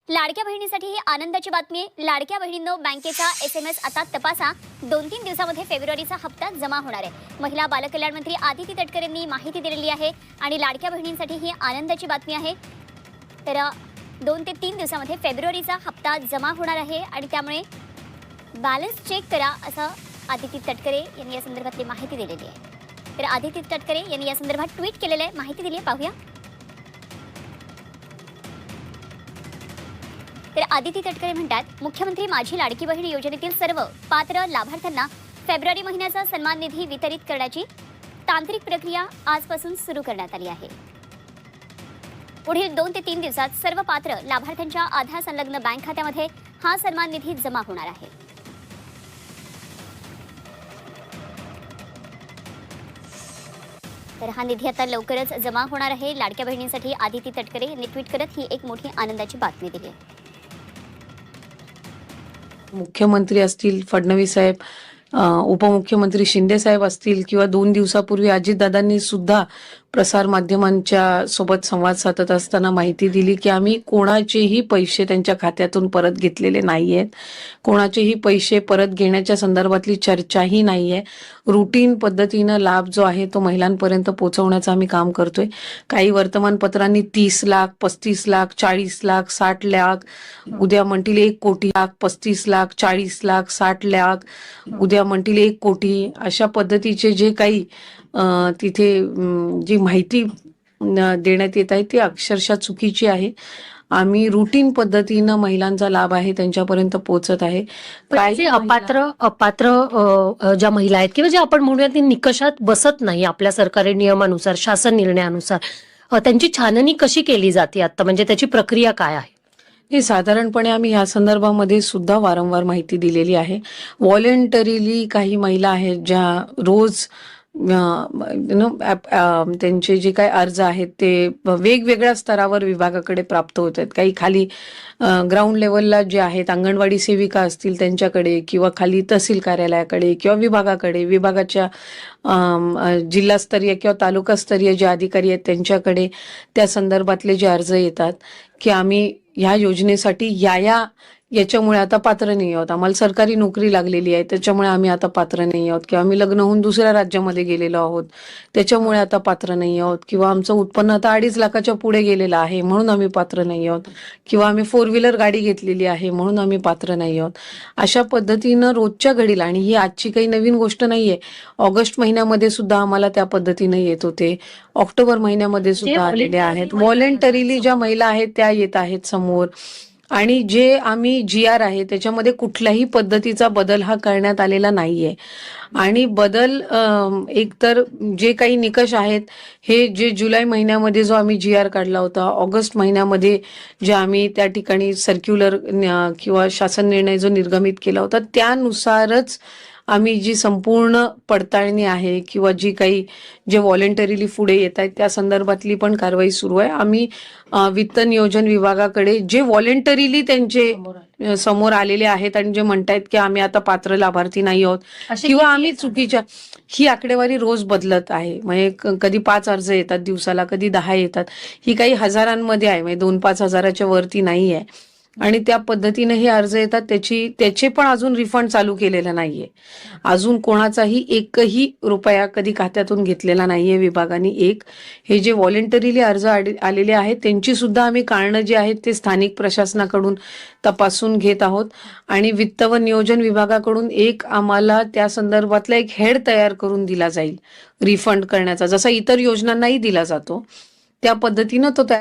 लाडक्या बहिणीसाठी ही आनंदाची बातमी आहे। लाडक्या बहिणींनो, बँकेचा SMS आता तपासा। 2-3 दिवसामध्ये फेब्रुवारीचा हप्ता जमा होणार आहे। महिला बालकल्याण मंत्री आदिती तटकरे यांनी माहिती दिलेली आहे आणि लाडक्या बहिणींसाठी ही आनंदाची बातमी आहे। तर 2 ते 3 दिवसामध्ये फेब्रुवारीचा हप्ता जमा होणार आहे आणि त्यामुळे बॅलन्स चेक करा, असं आदिती तटकरे यांनी या संदर्भातली माहिती दिलेली आहे। तर आदिती तटकरे यांनी या संदर्भात ट्विट केलेलं आहे, माहिती दिली आहे, पाहूया। तर आदिती तटकरे म्हणतात, मुख्यमंत्री माझी लाडकी बहीण योजनेतील सर्व पात्र लाभार्थ्यांना फेब्रुवारी महिन्याचा सन्मान निधी वितरित करण्याची तांत्रिक प्रक्रिया आजपासून सुरू करण्यात आली आहे। पुढील 2 ते 3 दिवसात सर्व पात्र लाभार्थ्यांच्या आधार संलग्न बँक खात्यामध्ये हा सन्मान निधी जमा होणार आहे। तर हा निधी आता लवकरच जमा होणार आहे। लाडक्या बहिणींसाठी आदिती तटकरे यांनी ट्विट करत ही एक मोठी आनंदाची बातमी दिली आहे। मुख्यमंत्री असतील फडणवीस साहेब, उपमुख्यमंत्री शिंदे साहेब असतील किंवा 2 दिवसापूर्वी अजितदादांनी सुद्धा प्रसार माध्यमांच्या सोबत संवाद साधत असताना माहिती दिली की आम्ही कोणाचेही पैसे त्यांच्या खात्यातून परत घेतलेले नाहीयेत, कोणाचेही पैसे परत घेण्याच्या संदर्भातली चर्चाही नाहीये। रुटीन पद्धतीनं लाभ जो आहे तो महिलांपर्यंत पोहोचवण्याचं आम्ही काम करतोय। काही वर्तमानपत्रांनी 30 लाख, 35 लाख, 40 लाख, 60 लाख, उद्या म्हणतील 1 कोटी, 35 लाख, 40 लाख, 60 लाख, उद्या म्हणतील 1 कोटी, अशा पद्धतीचे जे काही तिथे जी माहिती देण्यात येत आहे ती अक्षरशः चुकीची आहे। आम्ही रुटीन पद्धतीनं महिलांचा लाभ आहे त्यांच्यापर्यंत पोहोचत आहे। काही अपात्र ज्या महिला आहेत किंवा जे आपण म्हणूया ती निकषात बसत नाही आपल्या सरकारी नियमानुसार, शासन निर्णयानुसार, त्यांची छाननी कशी केली जाते आता, म्हणजे त्याची प्रक्रिया काय आहे? हे साधारणपणे आम्ही या संदर्भामध्ये सुद्धा वारंवार माहिती दिलेली आहे। व्हॉलेंटरीली काही महिला आहेत ज्या रोज त्यांचे जे काही अर्ज आहेत ते वेगवेगळ्या स्तरावर विभागाकडे प्राप्त होत आहेत। काही खाली ग्राउंड लेवलला जे आहेत अंगणवाडी सेविका असतील त्यांच्याकडे, किंवा खाली तहसील कार्यालयाकडे किंवा विभागाकडे, विभागाच्या जिल्हास्तरीय किंवा तालुकास्तरीय जे अधिकारी आहेत त्यांच्याकडे त्या संदर्भातले जे अर्ज येतात की आम्ही ह्या योजनेसाठी याच्यामुळे आता पात्र नाही आहोत, आम्हाला सरकारी नोकरी लागलेली आहे त्याच्यामुळे आम्ही आता पात्र नाही आहोत, किंवा आम्ही लग्न होऊन दुसऱ्या राज्यामध्ये गेलेलो आहोत त्याच्यामुळे आता पात्र नाही आहोत, किंवा आमचं उत्पन्न आता 2.5 लाखाच्या पुढे गेलेलं आहे म्हणून आम्ही पात्र नाही आहोत, किंवा आम्ही 4 व्हीलर गाडी घेतलेली आहे म्हणून आम्ही पात्र नाही आहोत। अशा पद्धतीनं रोजच्या घडीला, आणि ही आजची काही नवीन गोष्ट नाहीये, ऑगस्ट महिन्यामध्ये सुद्धा आम्हाला त्या पद्धतीने येत होते, ऑक्टोबर महिन्यामध्ये सुद्धा आलेले आहेत। व्हॉलेंटरीली ज्या महिला आहेत त्या येत आहेत समोर, आणि जे आम्ही GR आहे त्याच्यामध्ये कुठल्याही पद्धतीचा बदल हा करण्यात आलेला नाहीये। आणि बदल एकतर जे काही निकष आहेत हे जे जुलै महिन्यामध्ये जो आम्ही GR काढला होता, ऑगस्ट महिन्यामध्ये जे आम्ही त्या ठिकाणी सर्क्युलर किंवा शासन निर्णय जो निर्गमित केला होता त्यानुसारच आम्ही जी संपूर्ण पडताळणी आहे किंवा जी काही जे व्हॉलेंटरीली पुढे येत आहेत त्या संदर्भातली पण कारवाई सुरू आहे। आम्ही वित्त नियोजन विभागाकडे जे व्हॉलेंटरीली त्यांचे समोर आलेले आहेत आणि जे म्हणतायत की आम्ही आता पात्र लाभार्थी नाही आहोत किंवा आम्ही चुकीच्या, ही आकडेवारी रोज बदलत आहे। म्हणजे कधी 5 अर्ज येतात दिवसाला, कधी 10 येतात, ही काही हजारांमध्ये आहे, म्हणजे 2-5 हजाराच्या वरती नाही आहे। आणि त्या पद्धतीने हे अर्ज येतात, त्याचे पण अजून रिफंड चालू केलेला नाहीये, अजून कोणाचाही 1ही रुपया कधी खात्यातून घेतलेला नाहीये विभागाने। हे जे व्हॉलेंटरीली अर्ज आलेले आहेत त्यांची सुद्धा आम्ही कारणं जे आहेत ते स्थानिक प्रशासनाकडून तपासून घेत आहोत, आणि वित्त व नियोजन विभागाकडून आम्हाला त्या संदर्भातला एक हेड तयार करून दिला जाईल रिफंड करण्याचा, जसा इतर योजनांनाही दिला जातो त्या पद्धतीनं तो तयार